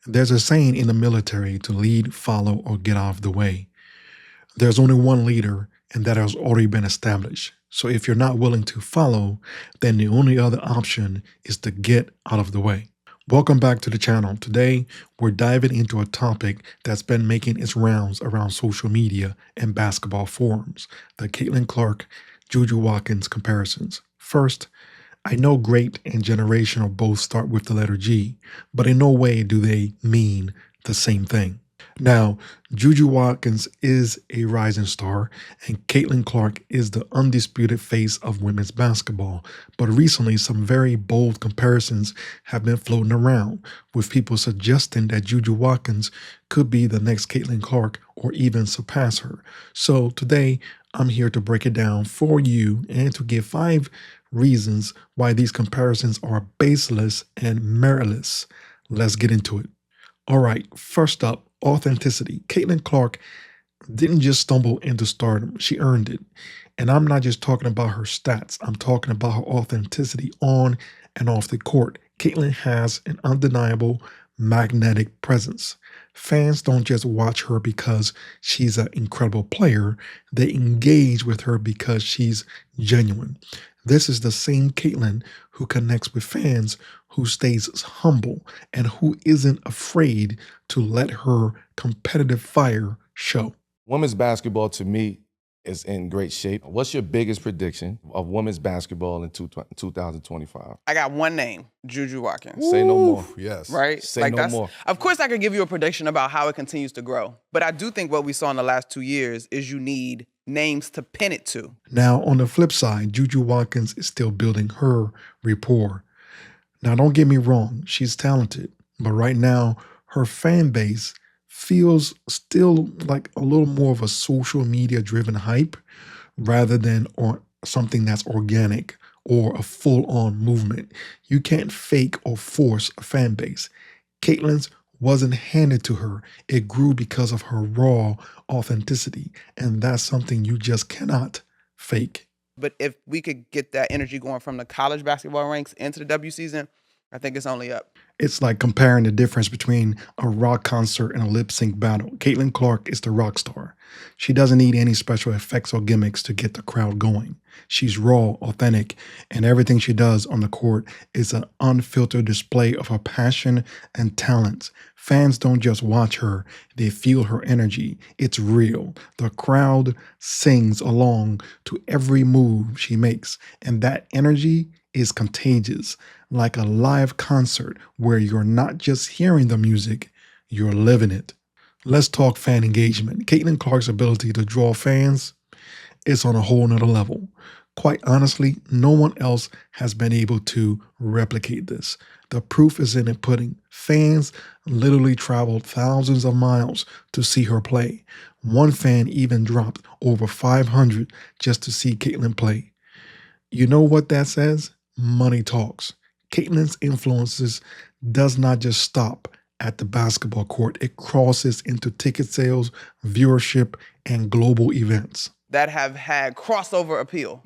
There's a saying in the military to lead, follow, or get out of the way. There's only one leader, and that has already been established. So if you're not willing to follow, then the only other option is to get out of the way. Welcome back to the channel. Today, we're diving into a topic that's been making its rounds around social media and basketball forums, the Caitlin Clark, Juju Watkins comparisons. First, I know great and generational both start with the letter G, but in no way do they mean the same thing. Now, Juju Watkins is a rising star, and Caitlin Clark is the undisputed face of women's basketball. But recently, some very bold comparisons have been floating around, with people suggesting that Juju Watkins could be the next Caitlin Clark or even surpass her. So today, I'm here to break it down for you and to give 5 reasons why these comparisons are baseless and meritless. Let's get into it. All right, first up, authenticity. Caitlin Clark didn't just stumble into stardom, she earned it. And I'm not just talking about her stats, I'm talking about her authenticity on and off the court. Caitlin has an undeniable magnetic presence. Fans don't just watch her because she's an incredible player, they engage with her because she's genuine. This is the same Caitlin who connects with fans, who stays humble, and who isn't afraid to let her competitive fire show. Women's basketball, to me, is in great shape. What's your biggest prediction of women's basketball in 2025? I got one name, Juju Watkins. Say no more. Yes. Right? Say no more. Of course, I could give you a prediction about how it continues to grow. But I do think what we saw in the last 2 years is you need names to pin it to. Now, on the flip side, Juju Watkins is still building her rapport. Now, don't get me wrong, she's talented, but right now, her fan base feels still like a little more of a social media driven hype rather than or something that's organic or a full-on movement. You can't fake or force a fan base. Caitlin's wasn't handed to her. It grew because of her raw authenticity, and that's something you just cannot fake. But if we could get that energy going from the college basketball ranks into the W season, I think it's only up. It's like comparing the difference between a rock concert and a lip sync battle. Caitlin Clark is the rock star. She doesn't need any special effects or gimmicks to get the crowd going. She's raw, authentic, and everything she does on the court is an unfiltered display of her passion and talents. Fans don't just watch her, they feel her energy. It's real. The crowd sings along to every move she makes, and that energy is contagious, like a live concert where you're not just hearing the music, you're living it. Let's talk fan engagement. Caitlin Clark's ability to draw fans is on a whole nother level. Quite honestly, no one else has been able to replicate this. The proof is in the pudding. Fans literally traveled thousands of miles to see her play. One fan even dropped over 500 just to see Caitlin play. You know what that says? Money talks. Caitlin's influences does not just stop at the basketball court. It crosses into ticket sales, viewership, and global events That have had crossover appeal.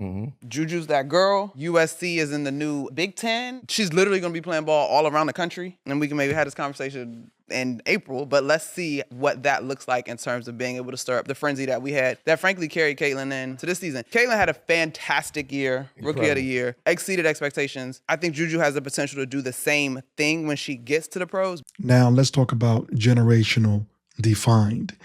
Juju's that girl. USC is in the new Big Ten. She's literally going to be playing ball all around the country. And we can maybe have this conversation in April, but let's see what that looks like in terms of being able to stir up the frenzy that we had that frankly carried Caitlin into this season. Caitlin had a fantastic year, rookie of the year, exceeded expectations. I think Juju has the potential to do the same thing when she gets to the pros. Now let's talk about generational defined.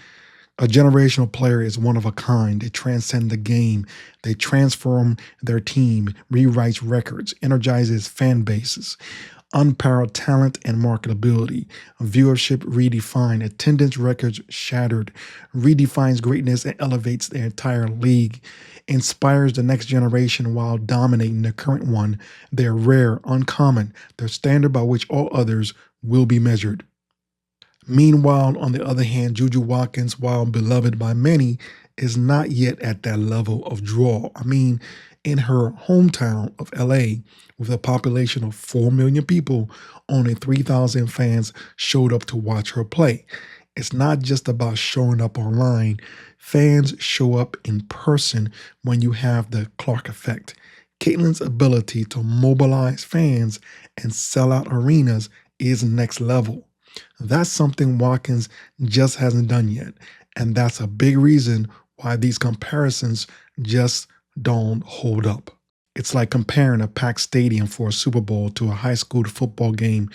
A generational player is one of a kind. They transcend the game. They transform their team, rewrites records, energizes fan bases. Unparalleled talent and marketability. Viewership redefined. Attendance records shattered. Redefines greatness and elevates the entire league. Inspires the next generation while dominating the current one. They're rare, uncommon. They're standard by which all others will be measured. Meanwhile, on the other hand, Juju Watkins, while beloved by many, is not yet at that level of draw. I mean, in her hometown of LA, with a population of 4 million people, only 3,000 fans showed up to watch her play. It's not just about showing up online. Fans show up in person when you have the Clark effect. Caitlin's ability to mobilize fans and sell out arenas is next level. That's something Watkins just hasn't done yet. And that's a big reason why these comparisons just don't hold up. It's like comparing a packed stadium for a Super Bowl to a high school football game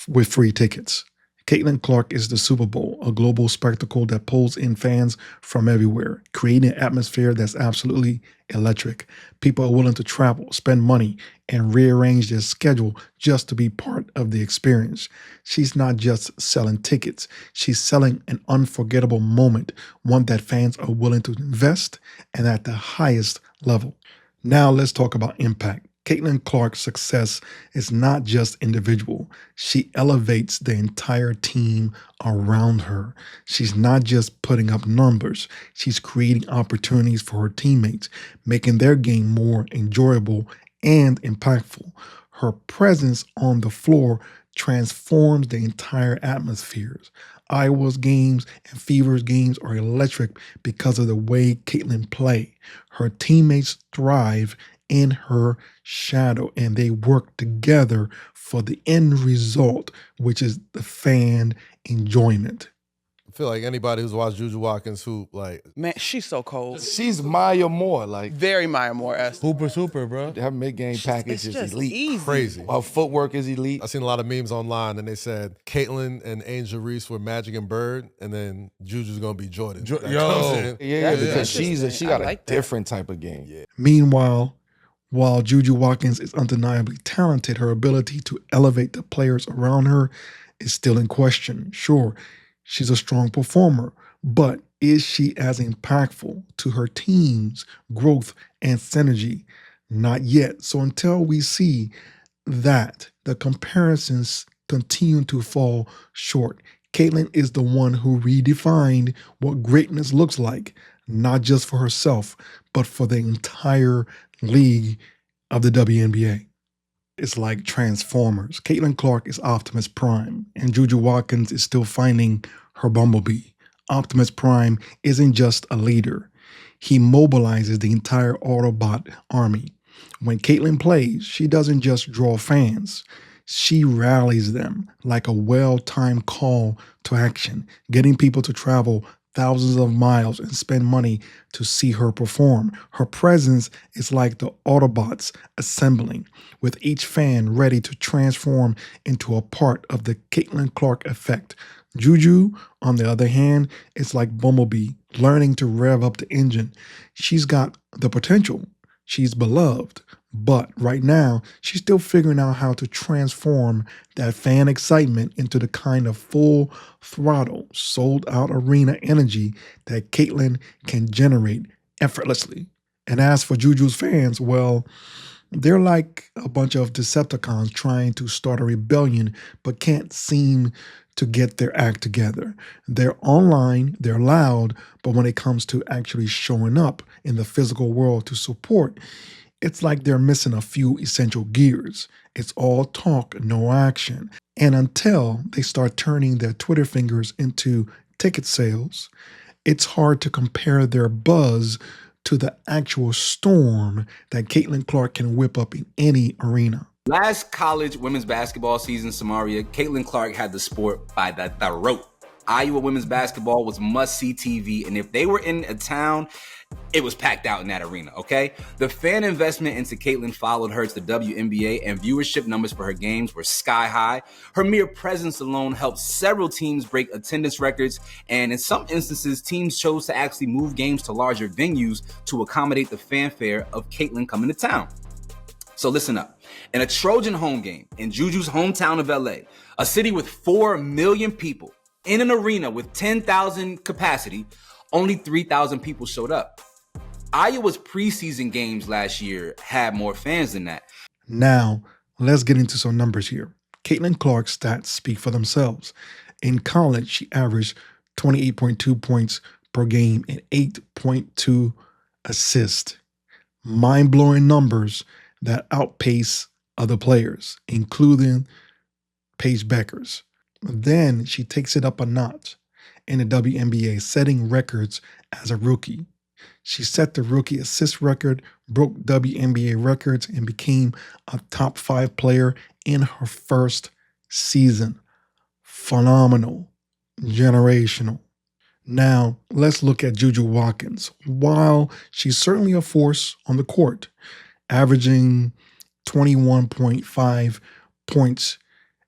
with free tickets. Caitlin Clark is the Super Bowl, a global spectacle that pulls in fans from everywhere, creating an atmosphere that's absolutely electric. People are willing to travel, spend money, and rearrange their schedule just to be part of the experience. She's not just selling tickets, she's selling an unforgettable moment, one that fans are willing to invest and at the highest level. Now let's talk about impact. Caitlin Clark's success is not just individual. She elevates the entire team around her. She's not just putting up numbers. She's creating opportunities for her teammates, making their game more enjoyable and impactful. Her presence on the floor transforms the entire atmospheres. Iowa's games and Fever's games are electric because of the way Caitlin play. Her teammates thrive in her shadow and they work together for the end result, which is the fan enjoyment. I feel like anybody who's watched Juju Watkins hoop, like, Man, she's so cold. She's Maya Moore, like Very Maya Moore-esque. super, bro. her mid-game package It's is just elite. easy. Crazy. Her footwork is elite. I seen a lot of memes online, and they said Caitlin and Angel Reese were Magic and Bird, and then Juju's gonna be Jordan. That comes in. Yeah, That's because interesting. she got I like a that. different type of game. Yeah. Meanwhile, while Juju Watkins is undeniably talented, her ability to elevate the players around her is still in question. Sure, she's a strong performer, but is she as impactful to her team's growth and synergy? Not yet. So until we see that, the comparisons continue to fall short. Caitlin is the one who redefined what greatness looks like, not just for herself, but for the entire league of the WNBA. It's like Transformers. Caitlin Clark is Optimus Prime, and Juju Watkins is still finding her bumblebee. Optimus Prime isn't just a leader. He mobilizes the entire Autobot army. When Caitlin plays, she doesn't just draw fans. She rallies them like a well-timed call to action, getting people to travel thousands of miles and spend money to see her perform. Her presence is like the Autobots assembling, with each fan ready to transform into a part of the Caitlin Clark effect. Juju, on the other hand, is like Bumblebee, learning to rev up the engine. She's got the potential. She's beloved. But right now, she's still figuring out how to transform that fan excitement into the kind of full throttle, sold out arena energy that Caitlin can generate effortlessly. And as for Juju's fans, well, they're like a bunch of Decepticons trying to start a rebellion but can't seem to get their act together. They're online, they're loud, but when it comes to actually showing up in the physical world to support, it's like they're missing a few essential gears. It's all talk, no action. And until they start turning their Twitter fingers into ticket sales, it's hard to compare their buzz to the actual storm that Caitlin Clark can whip up in any arena. Last college women's basketball season, Samaria, Caitlin Clark had the sport by the throat. Iowa women's basketball was must-see TV, and if they were in a town, it was packed out in that arena, okay? The fan investment into Caitlin followed her to the WNBA, and viewership numbers for her games were sky high. Her mere presence alone helped several teams break attendance records, and in some instances, teams chose to actually move games to larger venues to accommodate the fanfare of Caitlin coming to town. So listen up. In a Trojan home game in Juju's hometown of LA, a city with 4 million people, in an arena with 10,000 capacity, only 3,000 people showed up. Iowa's preseason games last year had more fans than that. Now, let's get into some numbers here. Caitlin Clark's stats speak for themselves. In college, she averaged 28.2 points per game and 8.2 assists. Mind-blowing numbers that outpace other players, including Paige Beckers. Then she takes it up a notch in the WNBA, setting records as a rookie. She set the rookie assist record, broke WNBA records, and became a top 5 player in her first season. phenomenal, generational. Now, let's look at Juju Watkins. While she's certainly a force on the court, averaging 21.5 points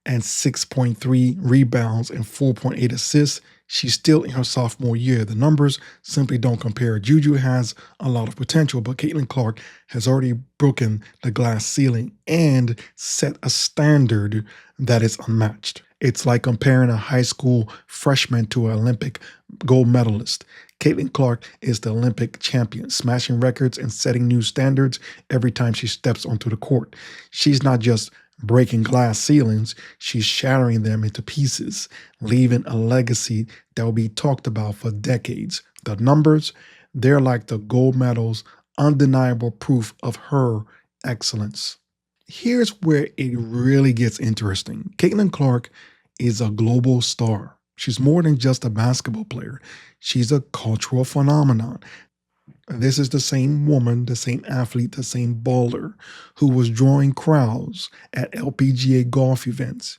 and 6.3 rebounds and 4.8 assists, she's still in her sophomore year. The numbers simply don't compare. Juju has a lot of potential, but Caitlin Clark has already broken the glass ceiling and set a standard that is unmatched. It's like comparing a high school freshman to an Olympic gold medalist. Caitlin Clark is the Olympic champion, smashing records and setting new standards every time she steps onto the court. She's not just breaking glass ceilings, she's shattering them into pieces, leaving a legacy that will be talked about for decades. The numbers, they're like the gold medals, undeniable proof of her excellence. Here's where it really gets interesting. Caitlin Clark is a global star. She's more than just a basketball player. She's a cultural phenomenon. This is the same woman, the same athlete, the same baller who was drawing crowds at LPGA golf events.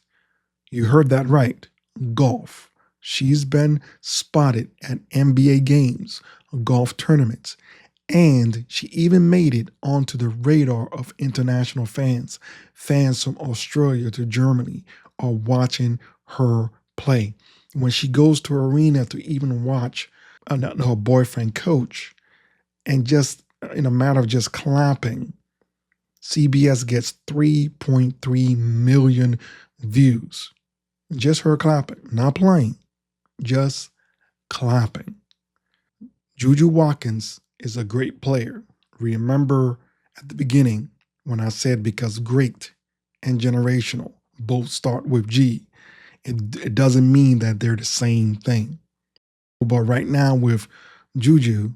You heard that right. Golf. She's been spotted at NBA games, golf tournaments, and she even made it onto the radar of international fans. Fans from Australia to Germany are watching her play. When she goes to arena to even watch her boyfriend coach, and just in a matter of just clapping, CBS gets 3.3 million views. Just her clapping, not playing, just clapping. Juju Watkins is a great player. Remember at the beginning when I said because great and generational both start with G, it doesn't mean that they're the same thing. But right now with Juju,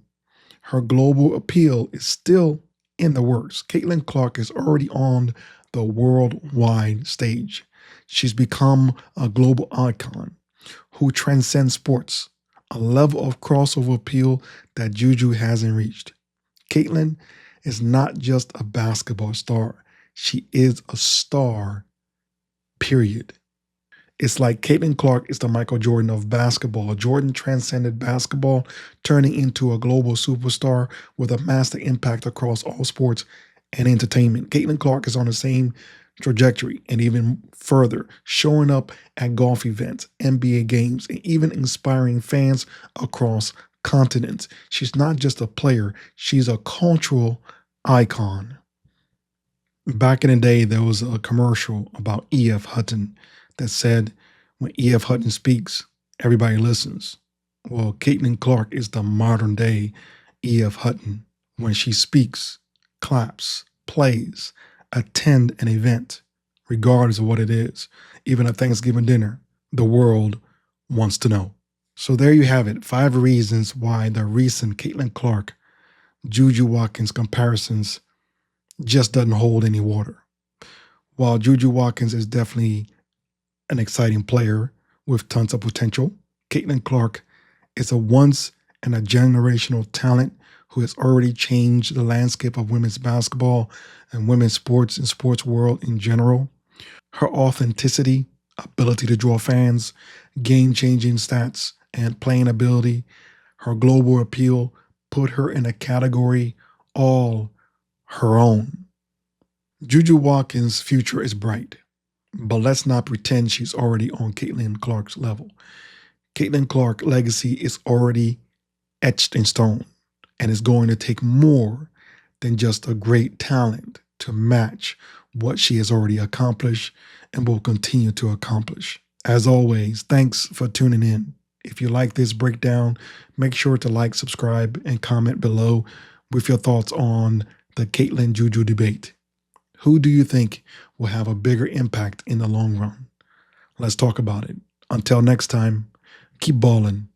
her global appeal is still in the works. Caitlin Clark is already on the worldwide stage. She's become a global icon who transcends sports, a level of crossover appeal that Juju hasn't reached. Caitlin is not just a basketball star. She is a star, period. It's like Caitlin Clark is the Michael Jordan of basketball. Jordan transcended basketball, turning into a global superstar with a massive impact across all sports and entertainment. Caitlin Clark is on the same trajectory and even further, showing up at golf events, NBA games, and even inspiring fans across continents. She's not just a player, she's a cultural icon. Back in the day, there was a commercial about E.F. Hutton that said, when E.F. Hutton speaks, everybody listens. Well, Caitlin Clark is the modern day E.F. Hutton. When she speaks, claps, plays, attend an event, regardless of what it is, even a Thanksgiving dinner, the world wants to know. So there you have it, 5 reasons why the recent Caitlin Clark, Juju Watkins comparisons just doesn't hold any water. While Juju Watkins is definitely an exciting player with tons of potential, Caitlin Clark is a once in a generational talent who has already changed the landscape of women's basketball and women's sports and sports world in general. Her authenticity, ability to draw fans, game-changing stats, and playing ability, her global appeal put her in a category all her own. Juju Watkins' future is bright, but let's not pretend she's already on Caitlin Clark's level. Caitlin Clark's legacy is already etched in stone, and it's going to take more than just a great talent to match what she has already accomplished and will continue to accomplish. As always, thanks for tuning in. If you like this breakdown, make sure to like, subscribe, and comment below with your thoughts on the Caitlin Juju debate. Who do you think will have a bigger impact in the long run? Let's talk about it. Until next time, keep balling